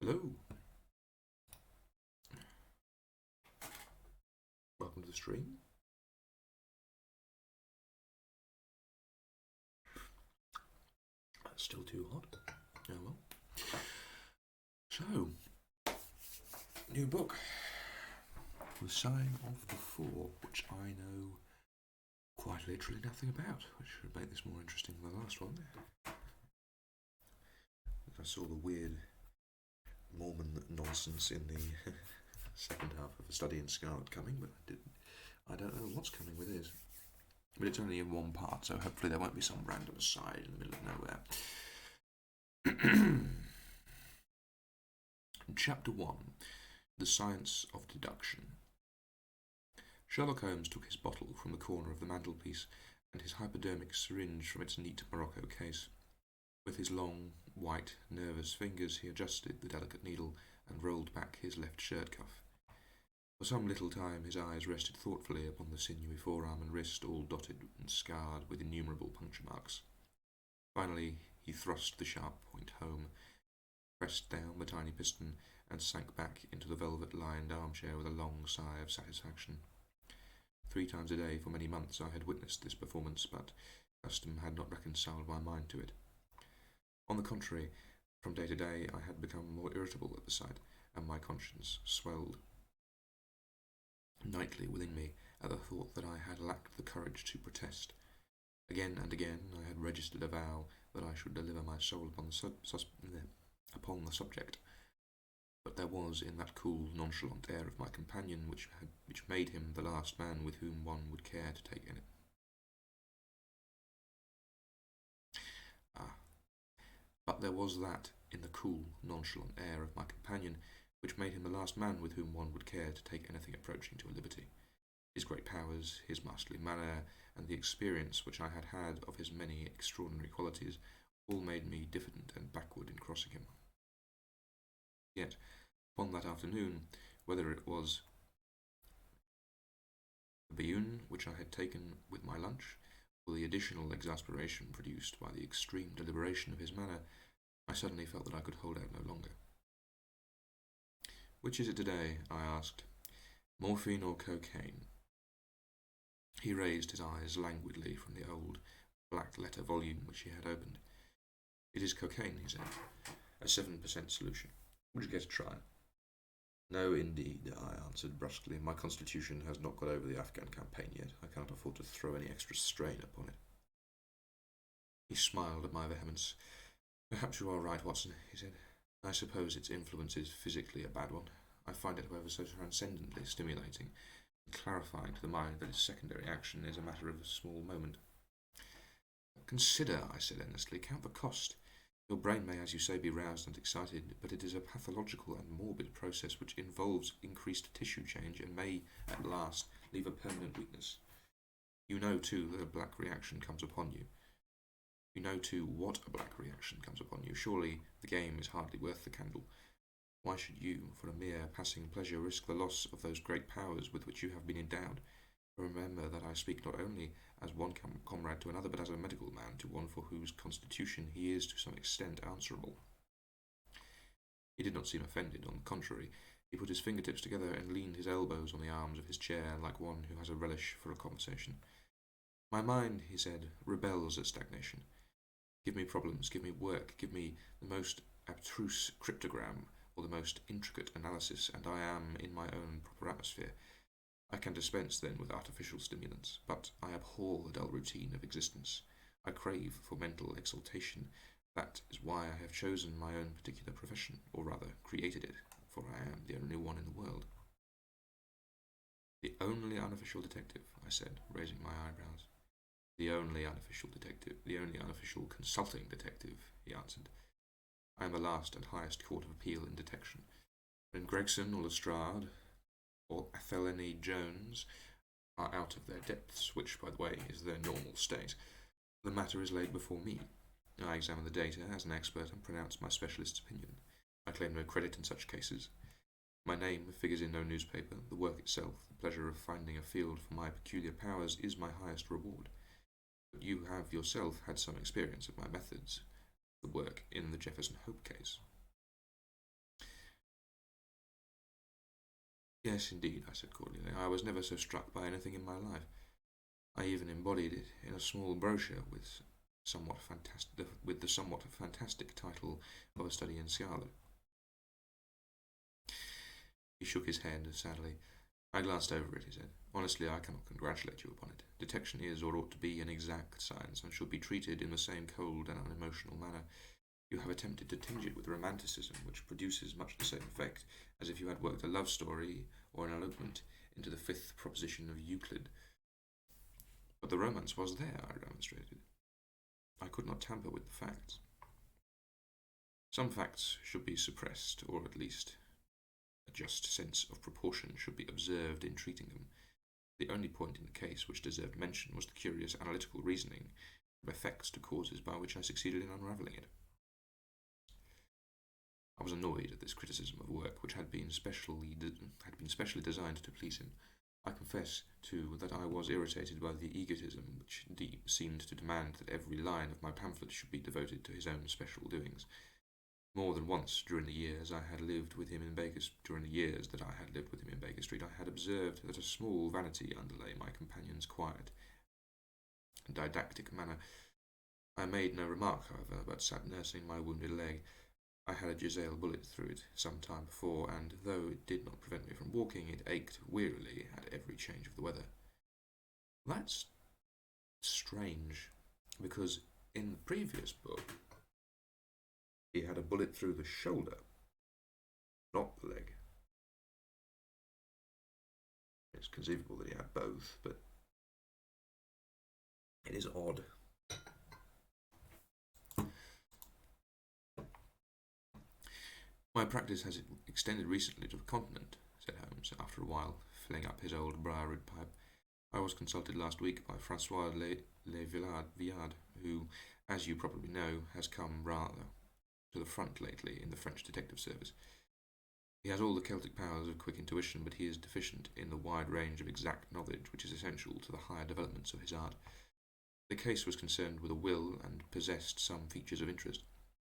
Hello. Welcome to the stream. Still too hot. Oh well. So, new book. The Sign of the Four, which I know quite literally nothing about, which should make this more interesting than the last one. I saw the weird Mormon nonsense in the second half of A Study in Scarlet coming, but I don't know what's coming with this. But it's only in one part, so hopefully there won't be some random aside in the middle of nowhere. Chapter 1. The Science of Deduction. Sherlock Holmes took his bottle from the corner of the mantelpiece and his hypodermic syringe from its neat morocco case. With his long, white, nervous fingers he adjusted the delicate needle and rolled back his left shirt cuff. For some little time his eyes rested thoughtfully upon the sinewy forearm and wrist, all dotted and scarred with innumerable puncture marks. Finally he thrust the sharp point home, pressed down the tiny piston, and sank back into the velvet-lined armchair with a long sigh of satisfaction. 3 times a day for many months I had witnessed this performance, but custom had not reconciled my mind to it. On the contrary, from day to day I had become more irritable at the sight, and my conscience swelled nightly within me at the thought that I had lacked the courage to protest. Again and again I had registered a vow that I should deliver my soul upon the subject, but there was in that cool, nonchalant air of my companion which made him the last man with whom one would care to take in it. But there was that in the cool, nonchalant air of my companion which made him the last man with whom one would care to take anything approaching to a liberty. His great powers, his masterly manner, and the experience which I had had of his many extraordinary qualities all made me diffident and backward in crossing him. Yet, upon that afternoon, whether it was the bouillon which I had taken with my lunch, or the additional exasperation produced by the extreme deliberation of his manner, I suddenly felt that I could hold out no longer. "Which is it today?" I asked. "Morphine or cocaine?" He raised his eyes languidly from the old black-letter volume which he had opened. "It is cocaine," he said. "A 7% solution. Would you care to try?" "No, indeed," I answered brusquely. "My constitution has not got over the Afghan campaign yet. I cannot afford to throw any extra strain upon it." He smiled at my vehemence. "Perhaps you are right, Watson," he said. "I suppose its influence is physically a bad one. I find it, however, so transcendently stimulating and clarifying to the mind that its secondary action is a matter of small moment." "Consider," I said earnestly, "count the cost. Your brain may, as you say, be roused and excited, but it is a pathological and morbid process which involves increased tissue change and may, at last, leave a permanent weakness. You know, too, that a black reaction comes upon you. You know, too, what a black reaction comes upon you. Surely the game is hardly worth the candle. Why should you, for a mere passing pleasure, risk the loss of those great powers with which you have been endowed? Remember that I speak not only as one comrade to another, but as a medical man to one for whose constitution he is to some extent answerable." He did not seem offended. On the contrary, he put his fingertips together and leaned his elbows on the arms of his chair like one who has a relish for a conversation. "My mind," he said, "rebels at stagnation. Give me problems, give me work, give me the most abstruse cryptogram or the most intricate analysis, and I am in my own proper atmosphere. I can dispense then with artificial stimulants, but I abhor the dull routine of existence. I crave for mental exaltation. That is why I have chosen my own particular profession, or rather created it, for I am the only one in the world." "The only unofficial detective," I said, raising my eyebrows. "The only unofficial detective, the only unofficial consulting detective," he answered. "I am the last and highest court of appeal in detection. When Gregson or Lestrade or Athelney Jones are out of their depths, which, by the way, is their normal state, the matter is laid before me. I examine the data as an expert and pronounce my specialist's opinion. I claim no credit in such cases. My name figures in no newspaper. The work itself, the pleasure of finding a field for my peculiar powers, is my highest reward. But you have yourself had some experience of my methods, the work in the Jefferson Hope case." Yes, indeed, I said cordially. I was never so struck by anything in my life. I even embodied it in a small brochure with the somewhat fantastic title of a study in Scarlet. He shook his head sadly. I glanced over it, he said. Honestly, I cannot congratulate you upon it. Detection is, or ought to be, an exact science, and should be treated in the same cold and unemotional manner. You have attempted to tinge it with romanticism, which produces much the same effect as if you had worked a love story or an elopement into the fifth proposition of Euclid. But the romance was there, I remonstrated. I could not tamper with the facts. Some facts should be suppressed, or at least a just sense of proportion should be observed in treating them. The only point in the case which deserved mention was the curious analytical reasoning from effects to causes by which I succeeded in unravelling it. I was annoyed at this criticism of work which had been specially designed to please him. I confess, too, that I was irritated by the egotism which seemed to demand that every line of my pamphlet should be devoted to his own special doings. More than once during the years that I had lived with him in Baker Street, I had observed that a small vanity underlay my companion's quiet and didactic manner. I made no remark, however, but sat nursing my wounded leg. I had a Giselle bullet through it some time before, and though it did not prevent me from walking, it ached wearily at every change of the weather. That's strange, because in the previous book, he had a bullet through the shoulder, not the leg. It's conceivable that he had both, but it is odd. My practice has extended recently to the continent, said Holmes, after a while, filling up his old briar-wood pipe. I was consulted last week by Francois Le Villard, who, as you probably know, has come rather to the front lately in the French detective service. He has all the Celtic powers of quick intuition, but he is deficient in the wide range of exact knowledge which is essential to the higher developments of his art. The case was concerned with a will and possessed some features of interest.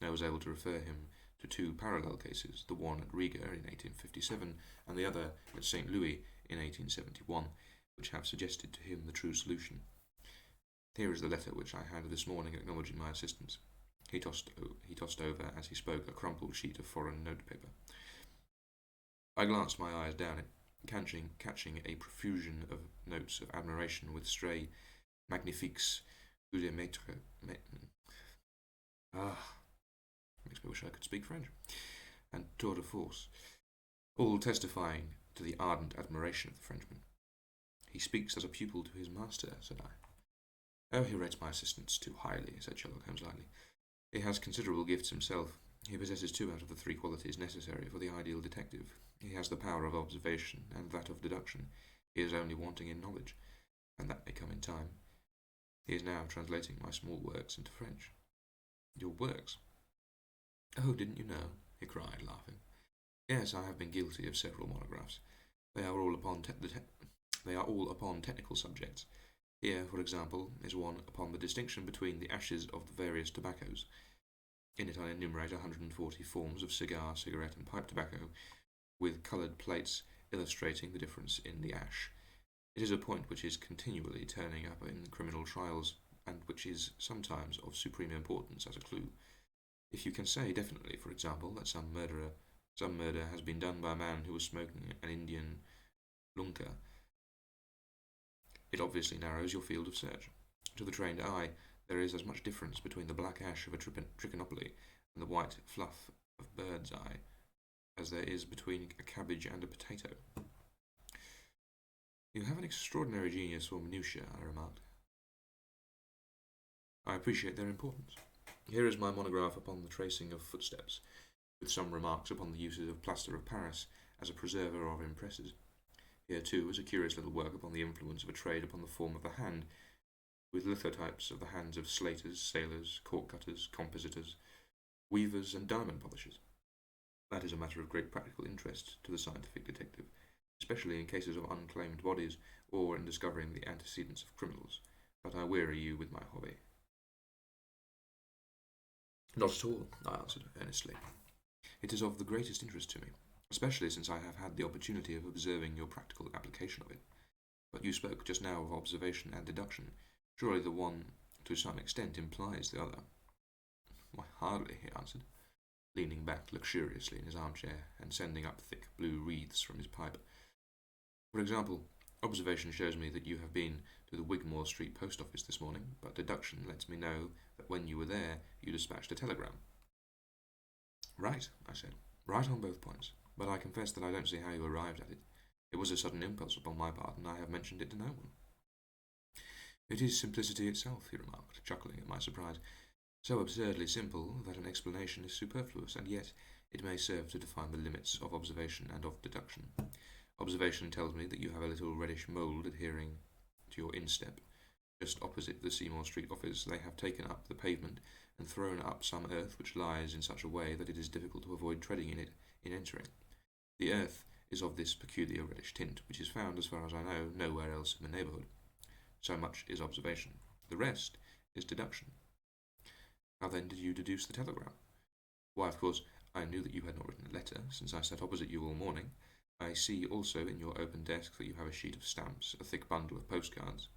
I was able to refer him to two parallel cases, the one at Riga in 1857 and the other at St. Louis in 1871, which have suggested to him the true solution. Here is the letter which I had this morning acknowledging my assistance. He tossed over, as he spoke, a crumpled sheet of foreign notepaper. I glanced my eyes down it, catching a profusion of notes of admiration with stray magnifiques, coup de maître. Makes me wish I could speak French. And tour de force, all testifying to the ardent admiration of the Frenchman. He speaks as a pupil to his master, said I. Oh, he rates my assistance too highly, said Sherlock Holmes lightly. He has considerable gifts himself. He possesses 2 out of the 3 qualities necessary for the ideal detective. He has the power of observation and that of deduction. He is only wanting in knowledge, and that may come in time. He is now translating my small works into French. Your works? Oh, didn't you know? He cried, laughing. Yes, I have been guilty of several monographs. They are all upon technical subjects. Here, for example, is one upon the distinction between the ashes of the various tobaccos. In it I enumerate 140 forms of cigar, cigarette, and pipe tobacco, with coloured plates illustrating the difference in the ash. It is a point which is continually turning up in criminal trials, and which is sometimes of supreme importance as a clue. If you can say definitely, for example, that some murder has been done by a man who was smoking an Indian lunka, it obviously narrows your field of search. To the trained eye, there is as much difference between the black ash of a trichinopoly and the white fluff of bird's eye as there is between a cabbage and a potato. You have an extraordinary genius for minutiae, I remarked. I appreciate their importance. Here is my monograph upon the tracing of footsteps, with some remarks upon the uses of plaster of Paris as a preserver of impresses. Here, too, is a curious little work upon the influence of a trade upon the form of the hand, with lithotypes of the hands of slaters, sailors, cork cutters, compositors, weavers, and diamond polishers. That is a matter of great practical interest to the scientific detective, especially in cases of unclaimed bodies or in discovering the antecedents of criminals. But I weary you with my hobby. Not at all, I answered earnestly. It is of the greatest interest to me. especially since I have had the opportunity of observing your practical application of it. But you spoke just now of observation and deduction. Surely the one, to some extent, implies the other. Why, hardly, he answered, leaning back luxuriously in his armchair and sending up thick blue wreaths from his pipe. For example, observation shows me that you have been to the Wigmore Street post office this morning, but deduction lets me know that when you were there, you dispatched a telegram. Right, I said. Right on both points, but I confess that I don't see how you arrived at it. It was a sudden impulse upon my part, and I have mentioned it to no one. It is simplicity itself, he remarked, chuckling at my surprise. So absurdly simple that an explanation is superfluous, and yet it may serve to define the limits of observation and of deduction. Observation tells me that you have a little reddish mould adhering to your instep. Just opposite the Seymour Street office, they have taken up the pavement and thrown up some earth which lies in such a way that it is difficult to avoid treading in it in entering. The earth is of this peculiar reddish tint, which is found, as far as I know, nowhere else in the neighbourhood. So much is observation. The rest is deduction. How then did you deduce the telegram? Why, of course, I knew that you had not written a letter, since I sat opposite you all morning. I see also in your open desk that you have a sheet of stamps, a thick bundle of postcards.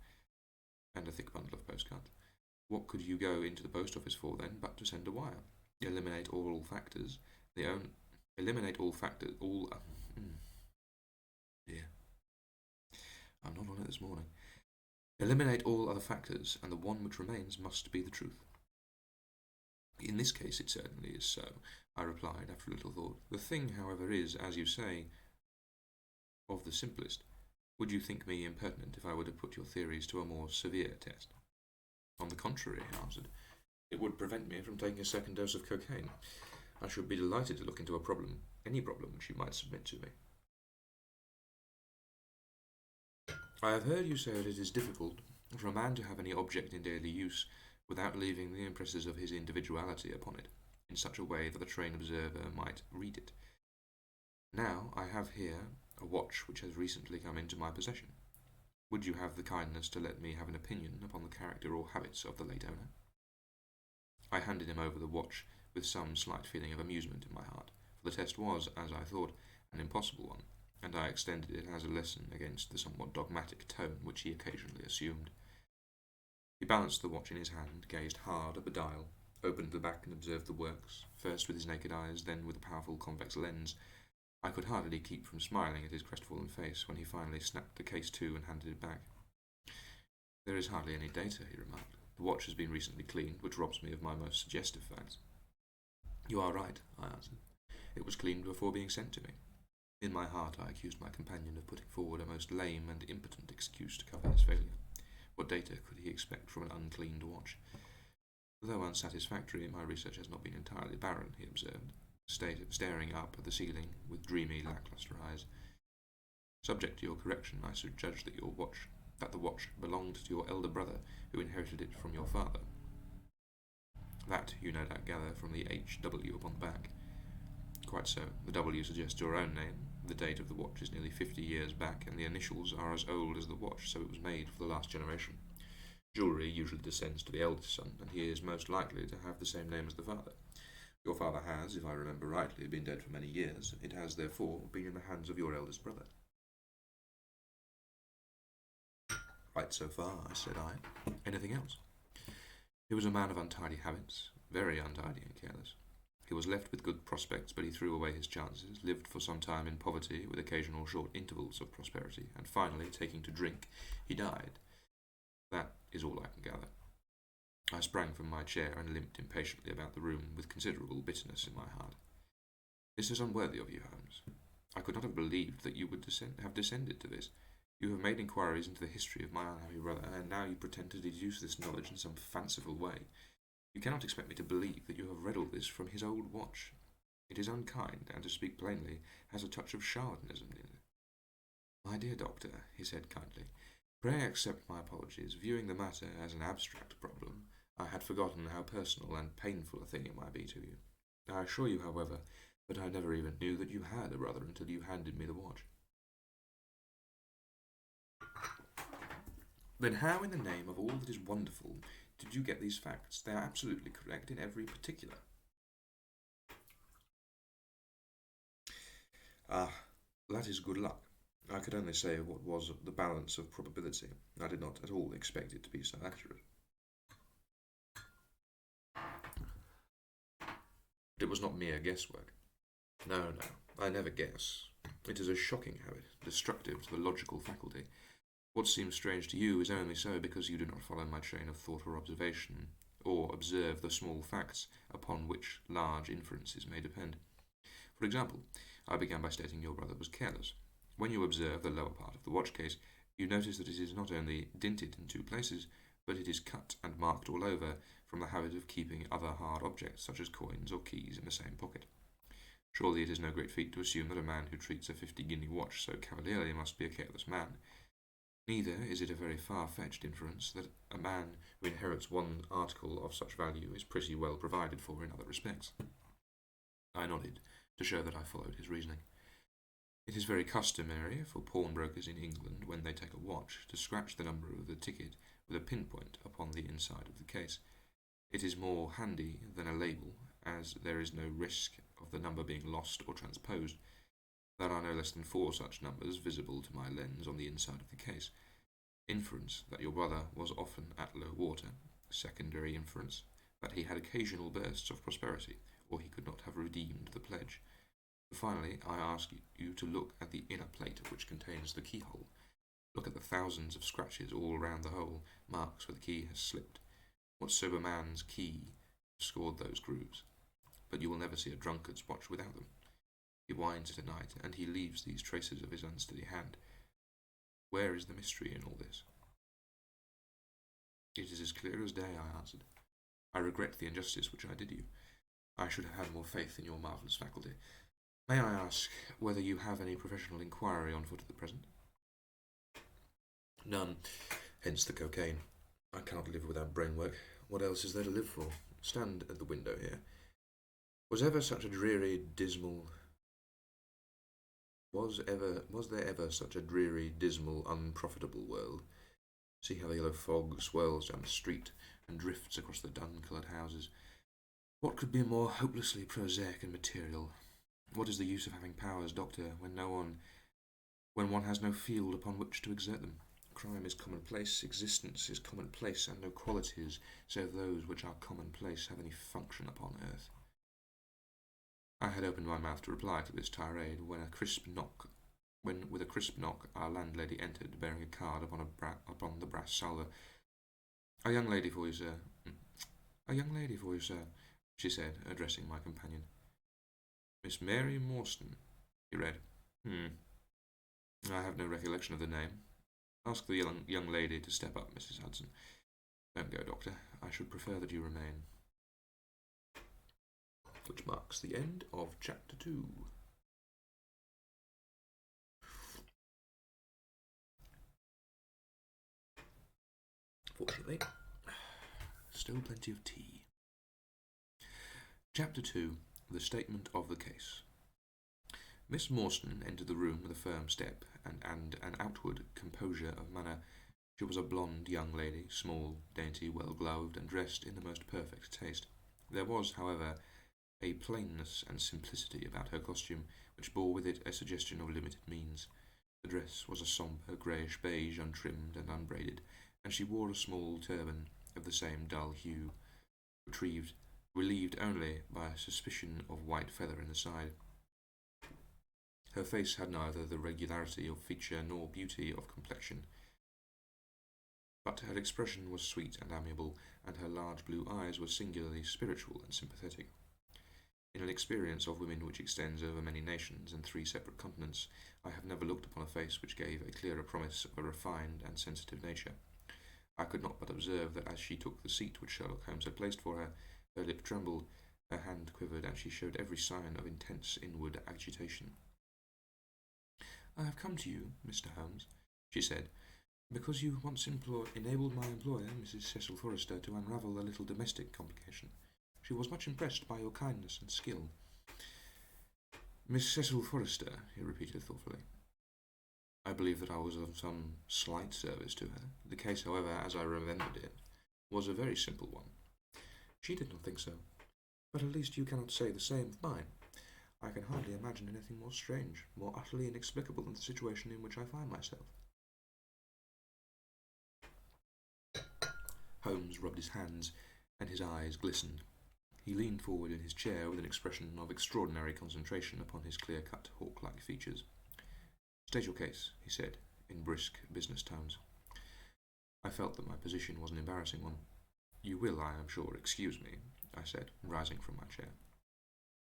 What could you go into the post office for, then, but to send a wire? Eliminate all factors. Dear. I'm not on it this morning. Eliminate all other factors, and the one which remains must be the truth. In this case it certainly is so, I replied after a little thought. The thing, however, is, as you say, of the simplest. Would you think me impertinent if I were to put your theories to a more severe test? On the contrary, he answered, it would prevent me from taking a second dose of cocaine. I should be delighted to look into any problem which you might submit to me. I have heard you say that it is difficult for a man to have any object in daily use without leaving the impresses of his individuality upon it, in such a way that the trained observer might read it. Now, I have here a watch which has recently come into my possession. Would you have the kindness to let me have an opinion upon the character or habits of the late owner? I handed him over the watch with some slight feeling of amusement in my heart, for the test was, as I thought, an impossible one, and I extended it as a lesson against the somewhat dogmatic tone which he occasionally assumed. He balanced the watch in his hand, gazed hard at the dial, opened the back and observed the works, first with his naked eyes, then with a powerful convex lens. I could hardly keep from smiling at his crestfallen face when he finally snapped the case to and handed it back. There is hardly any data, he remarked. The watch has been recently cleaned, which robs me of my most suggestive facts. You are right, I answered. It was cleaned before being sent to me. In my heart I accused my companion of putting forward a most lame and impotent excuse to cover his failure. What data could he expect from an uncleaned watch? Though unsatisfactory, my research has not been entirely barren, he observed, staring up at the ceiling with dreamy, lacklustre eyes. Subject to your correction, I should judge that the watch belonged to your elder brother, who inherited it from your father. That you no doubt gather from the H.W. upon the back. Quite so. The W suggests your own name. The date of the watch is nearly 50 years back, and the initials are as old as the watch, so it was made for the last generation. Jewellery usually descends to the eldest son, and he is most likely to have the same name as the father. Your father has, if I remember rightly, been dead for many years. It has, therefore, been in the hands of your eldest brother. Right so far, said I. Anything else? He was a man of untidy habits, very untidy and careless. He was left with good prospects, but he threw away his chances, lived for some time in poverty, with occasional short intervals of prosperity, and finally, taking to drink, he died. That is all I can gather. I sprang from my chair and limped impatiently about the room with considerable bitterness in my heart. This is unworthy of you, Holmes. I could not have believed that you would have descended to this. You have made inquiries into the history of my unhappy brother, and now you pretend to deduce this knowledge in some fanciful way. You cannot expect me to believe that you have read all this from his old watch. It is unkind, and, to speak plainly, has a touch of charlatanism in it. My dear doctor, he said kindly, pray accept my apologies. Viewing the matter as an abstract problem, I had forgotten how personal and painful a thing it might be to you. I assure you, however, that I never even knew that you had a brother until you handed me the watch. Then how in the name of all that is wonderful did you get these facts? They are absolutely correct in every particular. Ah, that is good luck. I could only say what was the balance of probability. I did not at all expect it to be so accurate. But it was not mere guesswork. No, no, I never guess. It is a shocking habit, destructive to the logical faculty. What seems strange to you is only so because you do not follow my train of thought or observation, or observe the small facts upon which large inferences may depend. For example, I began by stating your brother was careless. When you observe the lower part of the watch case, you notice that it is not only dinted in two places, but it is cut and marked all over from the habit of keeping other hard objects, such as coins or keys, in the same pocket. Surely it is no great feat to assume that a man who treats a 50-guinea watch so cavalierly must be a careless man. Neither is it a very far-fetched inference that a man who inherits one article of such value is pretty well provided for in other respects. I nodded, to show that I followed his reasoning. It is very customary for pawnbrokers in England, when they take a watch, to scratch the number of the ticket with a pinpoint upon the inside of the case. It is more handy than a label, as there is no risk of the number being lost or transposed. There are no less than 4 such numbers visible to my lens on the inside of the case. Inference that your brother was often at low water. Secondary inference that he had occasional bursts of prosperity, or he could not have redeemed the pledge. Finally, I ask you to look at the inner plate which contains the keyhole. Look at the thousands of scratches all round the hole, marks where the key has slipped. What sober man's key scored those grooves? But you will never see a drunkard's watch without them. He winds it at night, and he leaves these traces of his unsteady hand. Where is the mystery in all this? It is as clear as day, I answered. I regret the injustice which I did you. I should have had more faith in your marvellous faculty. May I ask whether you have any professional inquiry on foot at the present? None. Hence the cocaine. I cannot live without brain work. What else is there to live for? Stand at the window here. Was there ever such a dreary, dismal, unprofitable world? See how the yellow fog swirls down the street and drifts across the dun-coloured houses. What could be more hopelessly prosaic and material? What is the use of having powers, Doctor, when one has no field upon which to exert them? Crime is commonplace, existence is commonplace, and no qualities, save those which are commonplace, have any function upon earth. I had opened my mouth to reply to this tirade when with a crisp knock, our landlady entered, bearing a card upon the brass salver. "A young lady for you, sir." "A young lady for you, sir," she said, addressing my companion. "Miss Mary Morstan," he read. I have no recollection of the name. Ask the young lady to step up, Mrs. Hudson. Don't go, Doctor. I should prefer that you remain. Which marks the end of Chapter 2. Fortunately, still plenty of tea. Chapter 2. The Statement of the Case. Miss Morstan entered the room with a firm step and an outward composure of manner. She was a blonde young lady, small, dainty, well-gloved, and dressed in the most perfect taste. There was, however, a plainness and simplicity about her costume which bore with it a suggestion of limited means. The dress was a sombre, greyish beige, untrimmed and unbraided, and she wore a small turban of the same dull hue, relieved only by a suspicion of white feather in the side. Her face had neither the regularity of feature nor beauty of complexion, but her expression was sweet and amiable, and her large blue eyes were singularly spiritual and sympathetic. In an experience of women which extends over many nations and 3 separate continents, I have never looked upon a face which gave a clearer promise of a refined and sensitive nature. I could not but observe that as she took the seat which Sherlock Holmes had placed for her, her lip trembled, her hand quivered, and she showed every sign of intense inward agitation. "I have come to you, Mr. Holmes," she said, "because you once enabled my employer, Mrs. Cecil Forrester, to unravel a little domestic complication. She was much impressed by your kindness and skill." "Miss Cecil Forrester," he repeated thoughtfully. I believe that I was of some slight service to her. The case, however, as I remembered it, was a very simple one. She did not think so, but at least you cannot say the same of mine. I can hardly imagine anything more strange, more utterly inexplicable than the situation in which I find myself. Holmes rubbed his hands, and his eyes glistened. He leaned forward in his chair with an expression of extraordinary concentration upon his clear-cut, hawk-like features. "State your case," he said, in brisk business tones. I felt that my position was an embarrassing one. "You will, I am sure, excuse me," I said, rising from my chair.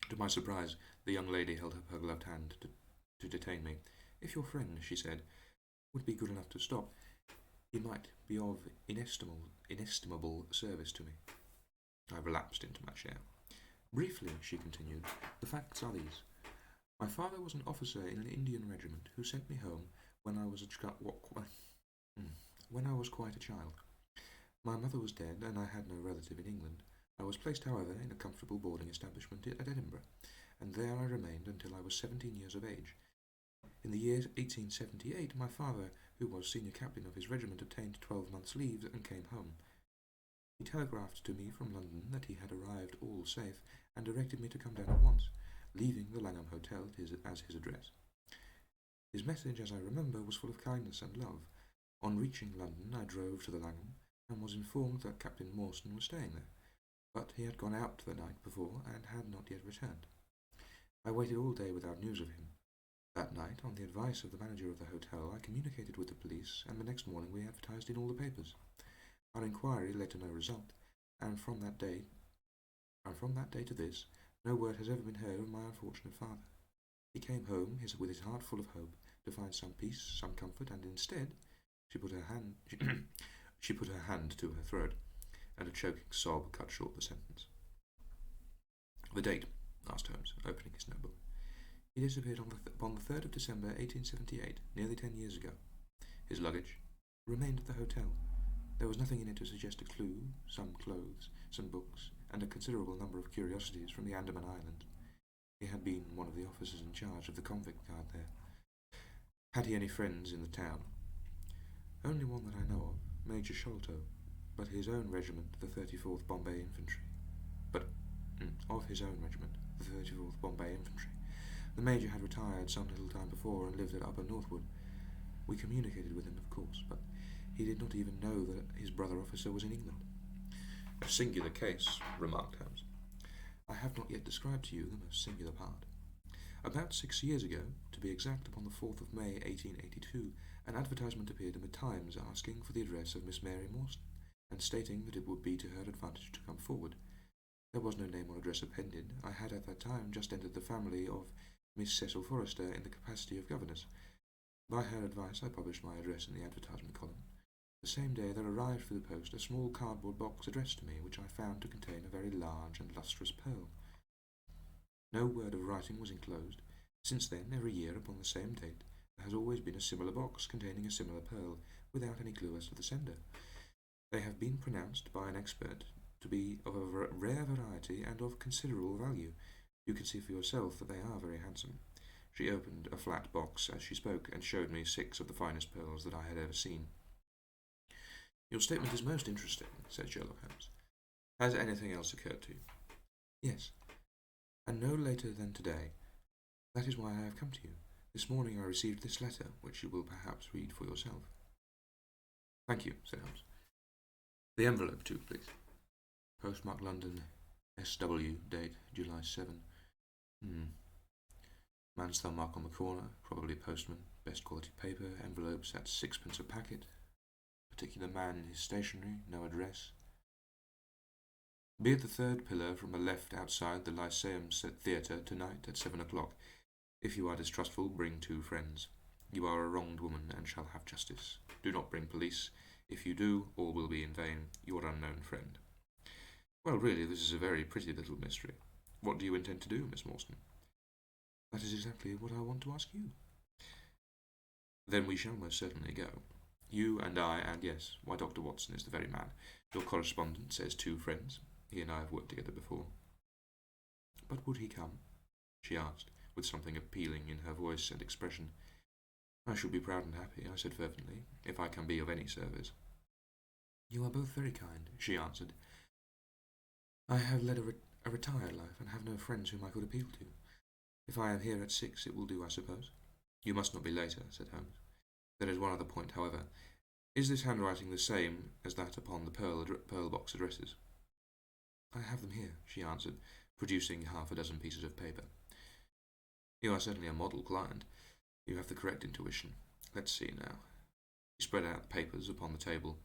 To my surprise, the young lady held up her gloved hand to detain me. "If your friend," she said, "would be good enough to stop, he might be of inestimable service to me." I relapsed into my chair. "Briefly," she continued, "the facts are these. My father was an officer in an Indian regiment who sent me home when I was quite a child. My mother was dead, and I had no relative in England. I was placed, however, in a comfortable boarding establishment at Edinburgh, and there I remained until I was 17 years of age. In the year 1878, my father, who was senior captain of his regiment, obtained 12 months' leave and came home. He telegraphed to me from London that he had arrived all safe, and directed me to come down at once, leaving the Langham Hotel as his address. His message, as I remember, was full of kindness and love. On reaching London, I drove to the Langham, and was informed that Captain Morstan was staying there, but he had gone out the night before and had not yet returned. I waited all day without news of him. That night, on the advice of the manager of the hotel, I communicated with the police, and the next morning we advertised in all the papers. Our inquiry led to no result, and from that day to this, no word has ever been heard of my unfortunate father. He came home with his heart full of hope, to find some peace, some comfort, and instead, she put her hand to her throat, and a choking sob cut short the sentence. "The date?" asked Holmes, opening his notebook. "He disappeared upon the 3rd of December, 1878, nearly 10 years ago. His luggage remained at the hotel. There was nothing in it to suggest a clue, some clothes, some books, and a considerable number of curiosities from the Andaman Islands. He had been one of the officers in charge of the convict guard there. Had he any friends in the town?" "Only one that I know of, Major Sholto, but his own regiment, the 34th Bombay Infantry. Of his own regiment, the 34th Bombay Infantry. The Major had retired some little time before and lived at Upper Northwood. We communicated with him, of course, but he did not even know that his brother officer was in England." "A singular case," remarked Holmes. "I have not yet described to you the most singular part. About 6 years ago, to be exact, upon the 4th of May, 1882, an advertisement appeared in the Times asking for the address of Miss Mary Morstan, and stating that it would be to her advantage to come forward. There was no name or address appended. I had at that time just entered the family of Miss Cecil Forrester in the capacity of governess. By her advice I published my address in the advertisement column. The same day there arrived through the post a small cardboard box addressed to me, which I found to contain a very large and lustrous pearl. No word of writing was enclosed. Since then, every year upon the same date, there has always been a similar box containing a similar pearl, without any clue as to the sender. They have been pronounced by an expert to be of a rare variety and of considerable value. You can see for yourself that they are very handsome." She opened a flat box as she spoke, and showed me 6 of the finest pearls that I had ever seen. "Your statement is most interesting," said Sherlock Holmes. "Has anything else occurred to you?" "Yes, and no later than today. That is why I have come to you. This morning I received this letter, which you will perhaps read for yourself." "Thank you," said Holmes. "The envelope too, please." "Postmark London, S.W., date July 7. Man's thumb mark on the corner, probably postman. Best quality paper, envelopes at 6p a packet. Particular man in his stationery, no address. Be at the 3rd pillar from the left outside the Lyceum Theatre tonight at 7 o'clock. If you are distrustful, bring 2 friends. You are a wronged woman and shall have justice. Do not bring police. If you do, all will be in vain. Your unknown friend." "Well, really, this is a very pretty little mystery. What do you intend to do, Miss Morstan?" "That is exactly what I want to ask you." "Then we shall most certainly go. You and I, and yes, why, Dr. Watson is the very man. Your correspondent says 2 friends. He and I have worked together before." "But would he come?" she asked, with something appealing in her voice and expression. "I shall be proud and happy," I said fervently, "if I can be of any service." "You are both very kind," she answered. "I have led a retired life, and have no friends whom I could appeal to. If I am here at 6, it will do, I suppose. You must not be later, said Holmes. There is one other point, however. Is this handwriting the same as that upon the pearl box addresses? I have them here, she answered, producing half a dozen pieces of paper. You are certainly a model client. You have the correct intuition. Let's see now. He spread out the papers upon the table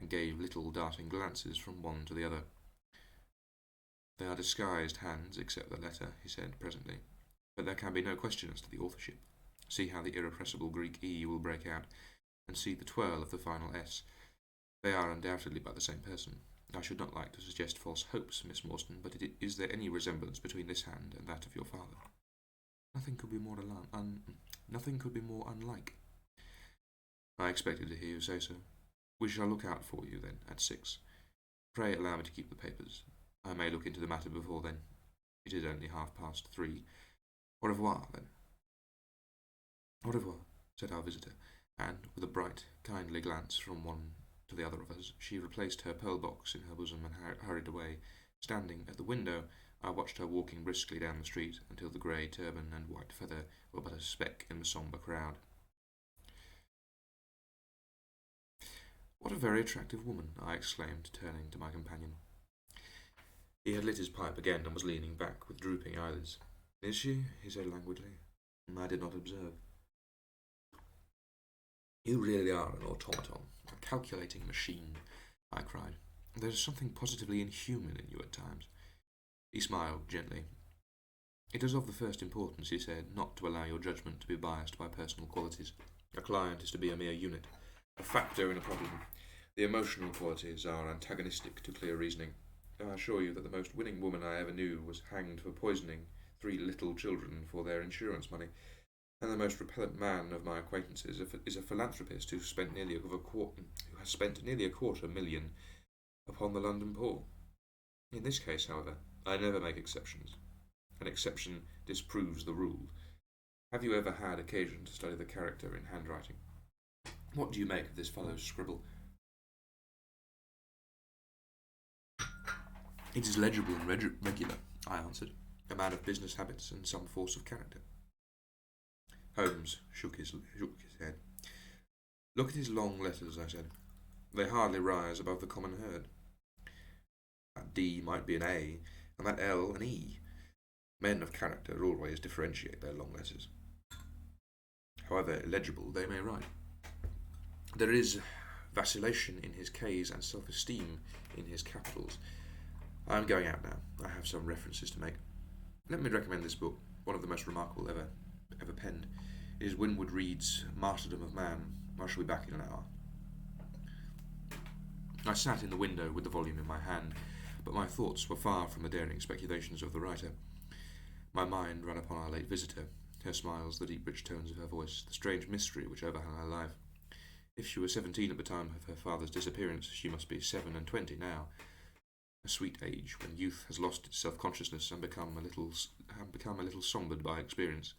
and gave little darting glances from one to the other. They are disguised hands, except the letter, he said presently. But there can be no question as to the authorship. See how the irrepressible Greek E will break out, and see the twirl of the final S. They are undoubtedly by the same person. I should not like to suggest false hopes, Miss Morstan, but is there any resemblance between this hand and that of your father? Nothing could be more unlike. I expected to hear you say so. We shall look out for you, then, at 6. Pray allow me to keep the papers. I may look into the matter before then. It is only 3:30. Au revoir, then. Au revoir, said our visitor, and, with a bright, kindly glance from one to the other of us, she replaced her pearl box in her bosom and hurried away. Standing at the window, I watched her walking briskly down the street until the grey turban and white feather were but a speck in the sombre crowd. What a very attractive woman, I exclaimed, turning to my companion. He had lit his pipe again and was leaning back with drooping eyelids. Is she? He said languidly. I did not observe. You really are an automaton, a calculating machine, I cried. There is something positively inhuman in you at times. He smiled gently. It is of the first importance, he said, not to allow your judgment to be biased by personal qualities. A client is to be a mere unit, a factor in a problem. The emotional qualities are antagonistic to clear reasoning. I assure you that the most winning woman I ever knew was hanged for poisoning 3 little children for their insurance money, and the most repellent man of my acquaintances is a philanthropist who has spent nearly $250,000 upon the London poor. In this case, however, I never make exceptions. An exception disproves the rule. Have you ever had occasion to study the character in handwriting? What do you make of this fellow's scribble? It is legible and regular, I answered. A man of business habits and some force of character. Holmes shook his head. Look at his long letters, I said. They hardly rise above the common herd. That D might be an A, and that L an E. Men of character always differentiate their long letters. However illegible they may write. There is vacillation in his K's and self-esteem in his capitals. I am going out now. I have some references to make. Let me recommend this book, one of the most remarkable ever penned. It is Winwood Reade's Martyrdom of Man. I shall be back in an hour. I sat in the window with the volume in my hand, but my thoughts were far from the daring speculations of the writer. My mind ran upon our late visitor, her smiles, the deep rich tones of her voice, the strange mystery which overhung her life. If she was 17 at the time of her father's disappearance, she must be 27 now. A sweet age when youth has lost its self-consciousness and become a little sombered by experience.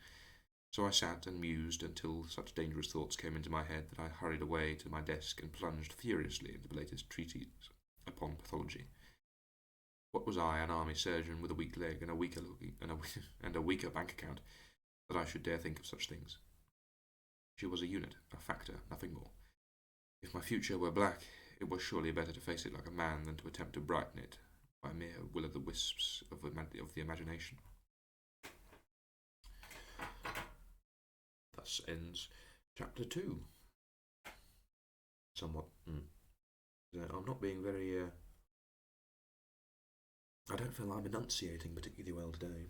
So I sat and mused until such dangerous thoughts came into my head that I hurried away to my desk and plunged furiously into the latest treatise upon pathology. What was I, an army surgeon with a weak leg and a weaker bank account, that I should dare think of such things? She was a unit, a factor, nothing more. If my future were black, it was surely better to face it like a man than to attempt to brighten it by mere will-o'-the-wisps of the imagination. Thus ends Chapter 2. Somewhat. I'm not being very... I don't feel I'm enunciating particularly well today.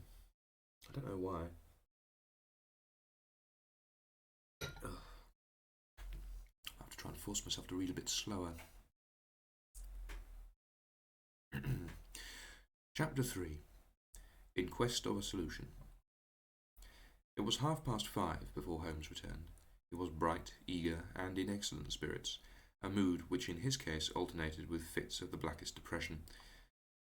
I don't know why. I have to try and force myself to read a bit slower. Chapter 3. In Quest of a Solution. It was 5:30 before Holmes returned. He was bright, eager, and in excellent spirits, a mood which in his case alternated with fits of the blackest depression.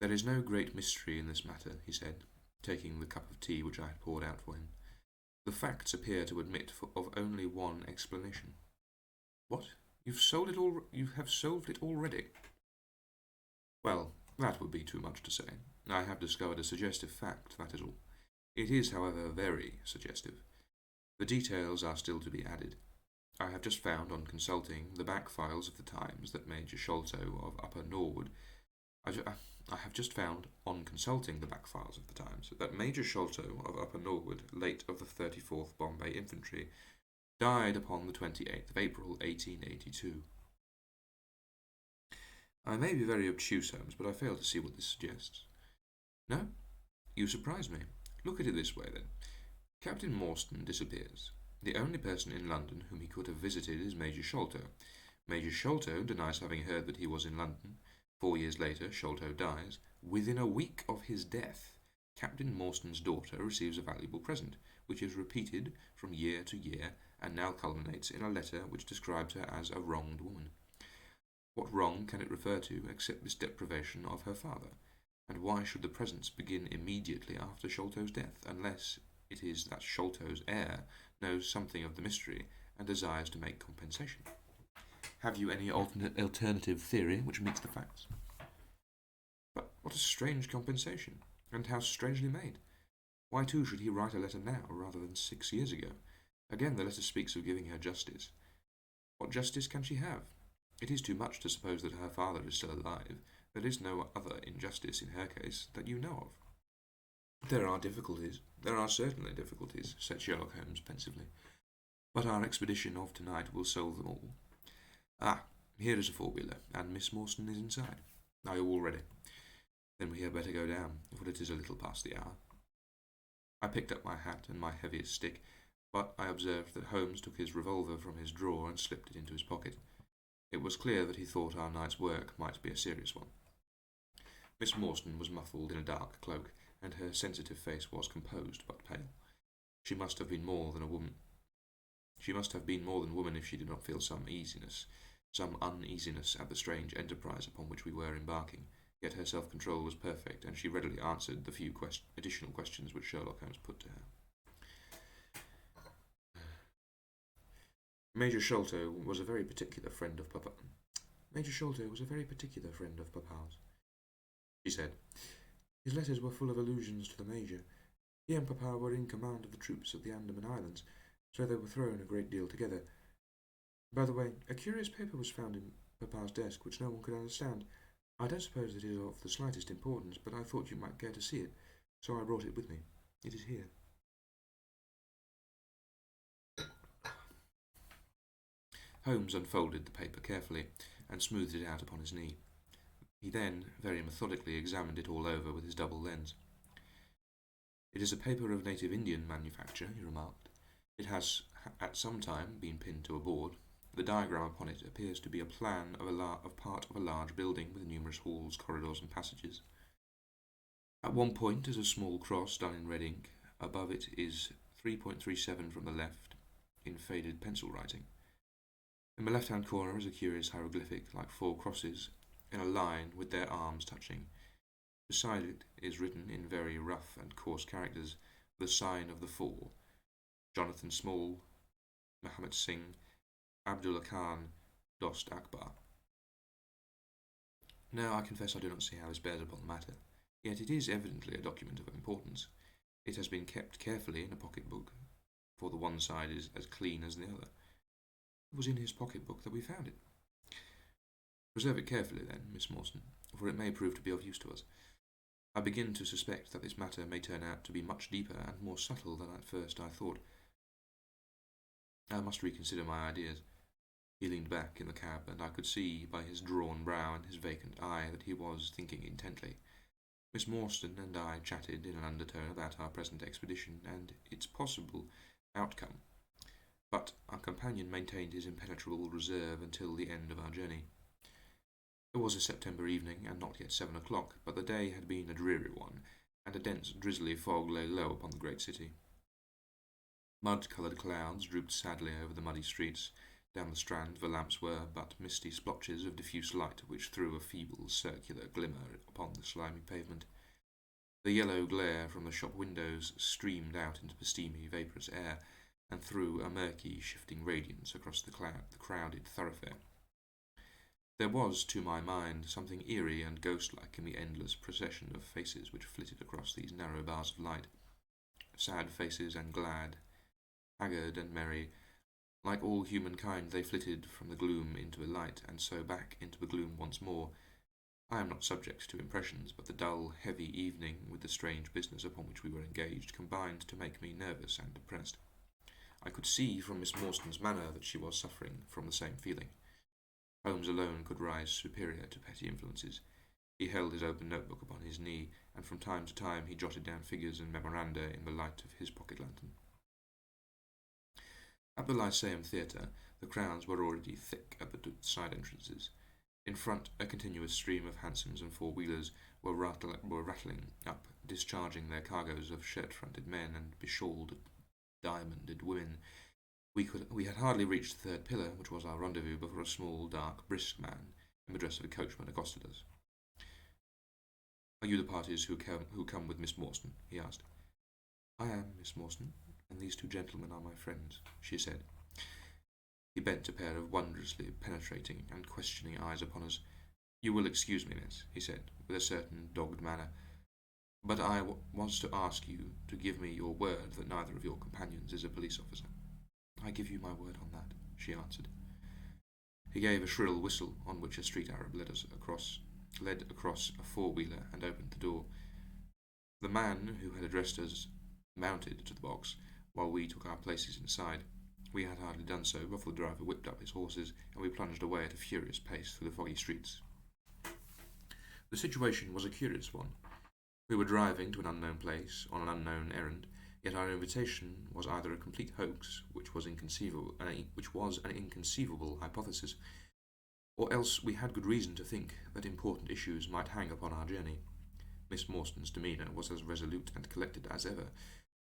There is no great mystery in this matter, he said, taking the cup of tea which I had poured out for him. The facts appear to admit of only one explanation. What? You have solved it already? Well, that would be too much to say. I have discovered a suggestive fact, that is all. It is, however, very suggestive. The details are still to be added. I have just found on consulting the back files of the Times that Major Sholto of Upper Norwood I have just found on consulting the back files of the Times that Major Sholto of Upper Norwood, late of the 34th Bombay Infantry, died upon the 28th of April, 1882. I may be very obtuse, Holmes, but I fail to see what this suggests. No? You surprise me. Look at it this way, then. Captain Morstan disappears. The only person in London whom he could have visited is Major Sholto. Major Sholto denies having heard that he was in London. 4 years later, Sholto dies. Within a week of his death, Captain Morstan's daughter receives a valuable present, which is repeated from year to year, and now culminates in a letter which describes her as a wronged woman. What wrong can it refer to except this deprivation of her father? And why should the presents begin immediately after Sholto's death, unless it is that Sholto's heir knows something of the mystery and desires to make compensation? Have you any alternative theory which meets the facts? But what a strange compensation, and how strangely made. Why, too, should he write a letter now rather than 6 years ago? Again, the letter speaks of giving her justice. What justice can she have? It is too much to suppose that her father is still alive. There is no other injustice in her case that you know of. There are certainly difficulties, said Sherlock Holmes pensively. But our expedition of tonight will solve them all. Ah, here is a four-wheeler, and Miss Morstan is inside. Are you all ready? Then we had better go down, for it is a little past the hour. I picked up my hat and my heaviest stick, but I observed that Holmes took his revolver from his drawer and slipped it into his pocket. It was clear that he thought our night's work might be a serious one. Miss Morstan was muffled in a dark cloak, and her sensitive face was composed but pale. She must have been more than woman if she did not feel some uneasiness at the strange enterprise upon which we were embarking. Yet her self-control was perfect, and she readily answered the few additional questions which Sherlock Holmes put to her. Major Sholto was a very particular friend of Papa's, she said. His letters were full of allusions to the Major. He and Papa were in command of the troops of the Andaman Islands, so they were thrown a great deal together. By the way, a curious paper was found in Papa's desk which no one could understand. I don't suppose it is of the slightest importance, but I thought you might care to see it, so I brought it with me. It is here. Holmes unfolded the paper carefully and smoothed it out upon his knee. He then very methodically examined it all over with his double lens. It is a paper of native Indian manufacture, he remarked. It has at some time been pinned to a board. The diagram upon it appears to be a plan of part of a large building with numerous halls, corridors, and passages. At one point is a small cross done in red ink. Above it is 3.37 from the left, in faded pencil writing. In the left-hand corner is a curious hieroglyphic, like 4 crosses, in a line with their arms touching. Beside it is written in very rough and coarse characters the sign of the Four: Jonathan Small, Muhammad Singh, Abdullah Khan, Dost Akbar. Now, I confess I do not see how this bears upon the matter, yet it is evidently a document of importance. It has been kept carefully in a pocket-book, for the one side is as clean as the other. It was in his pocket-book that we found it. Preserve it carefully, then, Miss Morstan, for it may prove to be of use to us. I begin to suspect that this matter may turn out to be much deeper and more subtle than at first I thought. I must reconsider my ideas. He leaned back in the cab, and I could see by his drawn brow and his vacant eye that he was thinking intently. Miss Morstan and I chatted in an undertone about our present expedition and its possible outcome, but our companion maintained his impenetrable reserve until the end of our journey. It was a September evening, and not yet 7 o'clock, but the day had been a dreary one, and a dense, drizzly fog lay low upon the great city. Mud-coloured clouds drooped sadly over the muddy streets. Down the Strand the lamps were but misty splotches of diffuse light which threw a feeble circular glimmer upon the slimy pavement. The yellow glare from the shop windows streamed out into the steamy, vaporous air, and threw a murky, shifting radiance across the crowded thoroughfare. There was, to my mind, something eerie and ghost-like in the endless procession of faces which flitted across these narrow bars of light. sad faces and glad, haggard and merry. Like all humankind, they flitted from the gloom into the light, and so back into the gloom once more. I am not subject to impressions, but the dull, heavy evening, with the strange business upon which we were engaged, combined to make me nervous and depressed. I could see from Miss Mawson's manner that she was suffering from the same feeling. Holmes alone could rise superior to petty influences. He held his open notebook upon his knee, and from time to time he jotted down figures and memoranda in the light of his pocket lantern. At the Lyceum Theatre, the crowds were already thick at the side entrances. In front, a continuous stream of hansoms and four-wheelers were rattling up, discharging their cargoes of shirt-fronted men and beshawled, diamonded women. We had hardly reached the third pillar, which was our rendezvous, before a small, dark, brisk man, in the dress of a coachman, accosted us. "Are you the parties who come with Miss Mawson?" he asked. "I am Miss Mawson, and these two gentlemen are my friends," she said. He bent a pair of wondrously penetrating and questioning eyes upon us. "You will excuse me, miss," he said, with a certain dogged manner, "but I was to ask you to give me your word that neither of your companions is a police officer." "I give you my word on that," she answered. He gave a shrill whistle, on which a street Arab led across a four-wheeler and opened the door. The man who had addressed us mounted to the box, while we took our places inside. We had hardly done so before the driver whipped up his horses, and we plunged away at a furious pace through the foggy streets. The situation was a curious one. We were driving to an unknown place on an unknown errand, yet our invitation was either a complete hoax, which was an inconceivable hypothesis, or else we had good reason to think that important issues might hang upon our journey. Miss Mawson's demeanour was as resolute and collected as ever.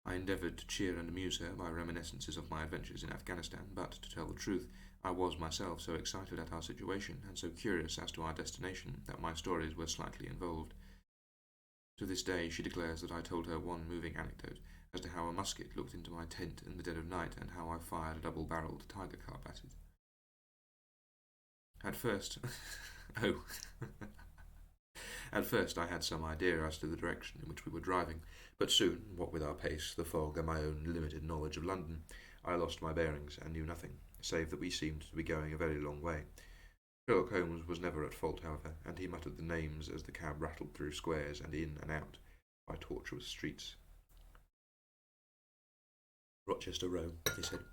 I endeavoured to cheer and amuse her by reminiscences of my adventures in Afghanistan, but, to tell the truth, I was myself so excited at our situation, and so curious as to our destination, that my stories were slightly involved. To this day she declares that I told her one moving anecdote as to how a musket looked into my tent in the dead of night, and how I fired a double-barrelled tiger carp at it. At first, At first I had some idea as to the direction in which we were driving, but soon, what with our pace, the fog, and my own limited knowledge of London, I lost my bearings and knew nothing, save that we seemed to be going a very long way. Sherlock Holmes was never at fault, however, and he muttered the names as the cab rattled through squares and in and out by tortuous streets. "Rochester Row," he said.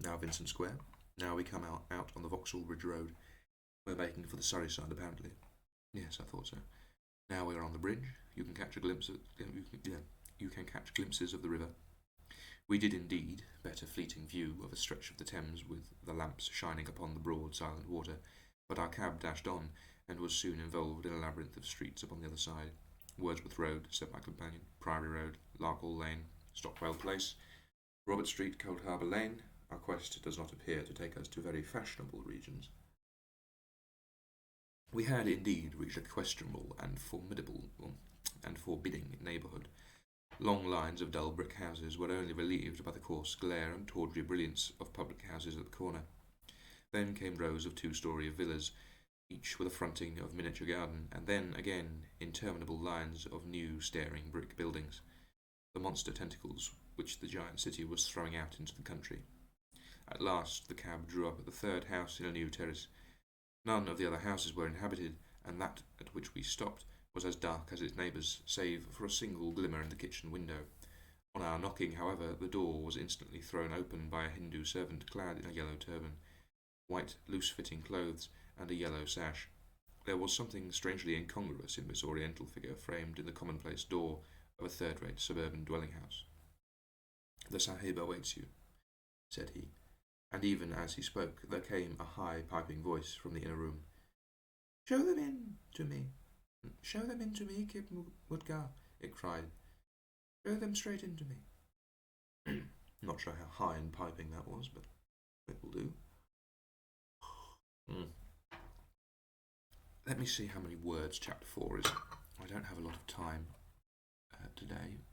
"Now Vincent Square. Now we come out on the Vauxhall Bridge Road. We're making for the Surrey side, apparently." "Yes, I thought so. Now we are on the bridge. You can catch glimpses of the river." We did indeed get a fleeting view of a stretch of the Thames with the lamps shining upon the broad, silent water, but our cab dashed on, and was soon involved in a labyrinth of streets upon the other side. "Wordsworth Road," said my companion, "Priory Road, Larkhall Lane, Stockwell Place, Robert Street, Cold Harbour Lane. Our quest does not appear to take us to very fashionable regions." We had indeed reached a questionable and forbidding neighbourhood. Long lines of dull brick houses were only relieved by the coarse glare and tawdry brilliance of public houses at the corner. Then came rows of two-storey villas, each with a fronting of miniature garden, and then, again, interminable lines of new staring brick buildings, the monster tentacles which the giant city was throwing out into the country. At last the cab drew up at the third house in a new terrace. None of the other houses were inhabited, and that at which we stopped was as dark as its neighbours, save for a single glimmer in the kitchen window. On our knocking, however, the door was instantly thrown open by a Hindu servant clad in a yellow turban, white loose-fitting clothes, and a yellow sash. There was something strangely incongruous in this oriental figure framed in the commonplace door of a third-rate suburban dwelling-house. "The Sahib awaits you," said he, and even as he spoke there came a high piping voice from the inner room. "Show them in to me. Show them in to me, Kib Mudgar," it cried. "Show them straight into me." Not sure how high and piping that was, but it will do. Let me see how many words chapter 4 is. I don't have a lot of time today,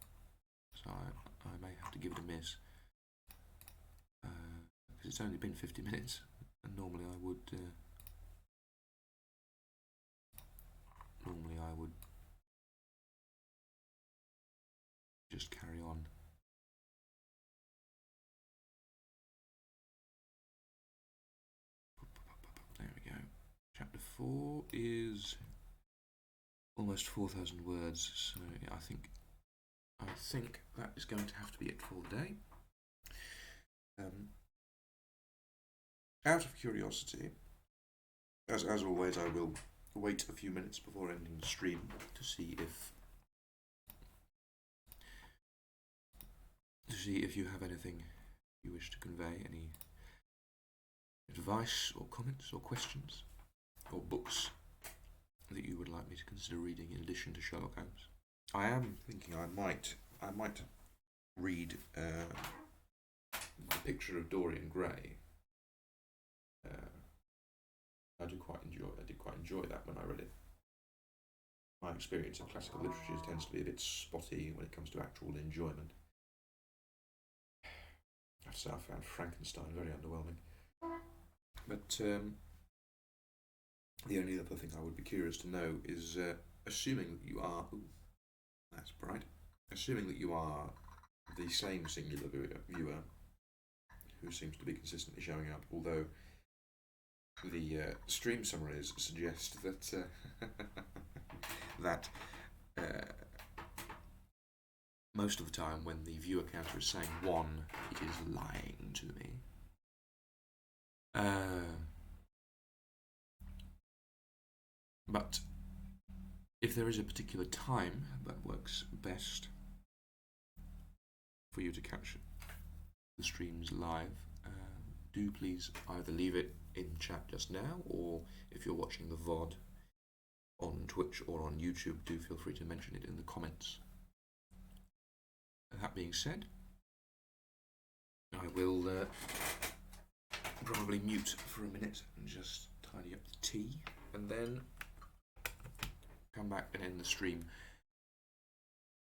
so I may have to give it a miss. Because it's only been 50 minutes, and normally I would just carry on. 4 is almost 4,000 words, so yeah, I think that is going to have to be it for the day. Out of curiosity, as always, I will wait a few minutes before ending the stream to see if you have anything you wish to convey, any advice or comments or questions or books that you would like me to consider reading in addition to Sherlock Holmes. I am thinking I might read The Picture of Dorian Gray. I did quite enjoy that when I read it. My experience of classical literature tends to be a bit spotty when it comes to actual enjoyment. I have to say I found Frankenstein very underwhelming. But the only other thing I would be curious to know is, assuming that you are... Ooh, that's bright. Assuming that you are the same singular viewer who seems to be consistently showing up, although the stream summaries suggest that that most of the time when the viewer counter is saying 1, it is lying to me. But if there is a particular time that works best for you to catch the streams live, do please either leave it in chat just now, or if you're watching the VOD on Twitch or on YouTube, do feel free to mention it in the comments. That being said, I will probably mute for a minute and just tidy up the tea, and then come back and end the stream.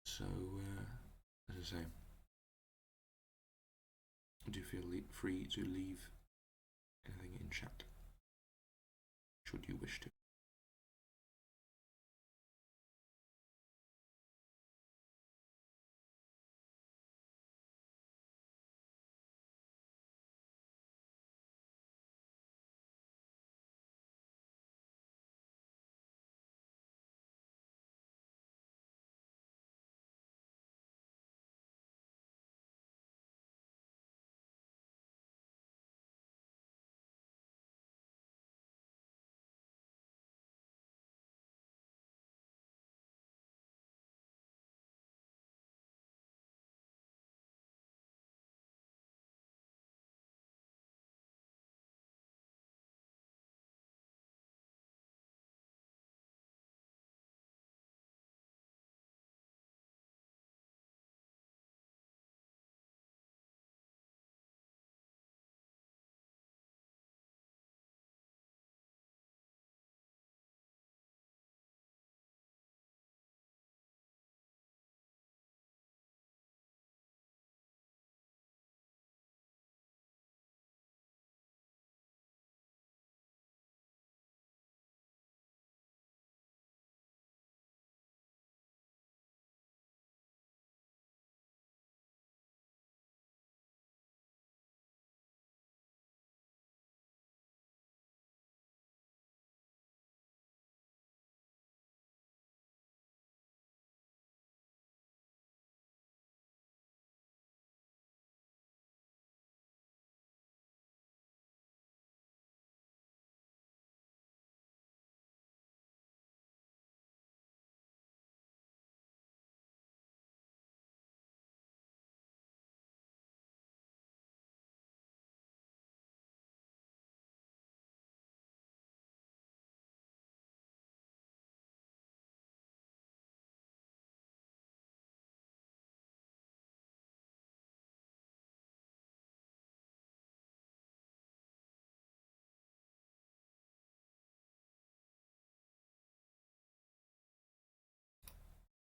So, as I say, do feel free to leave anything in chat, should you wish to.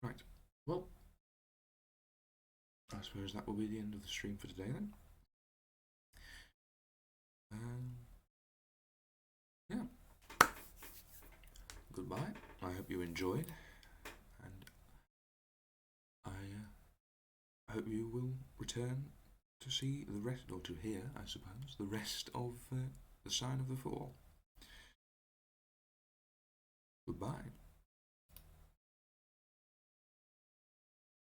Right, well, I suppose that will be the end of the stream for today then. Yeah. Goodbye. I hope you enjoyed, and I hope you will return to see the rest, or to hear, I suppose, the rest of the Sign of the Four. Goodbye.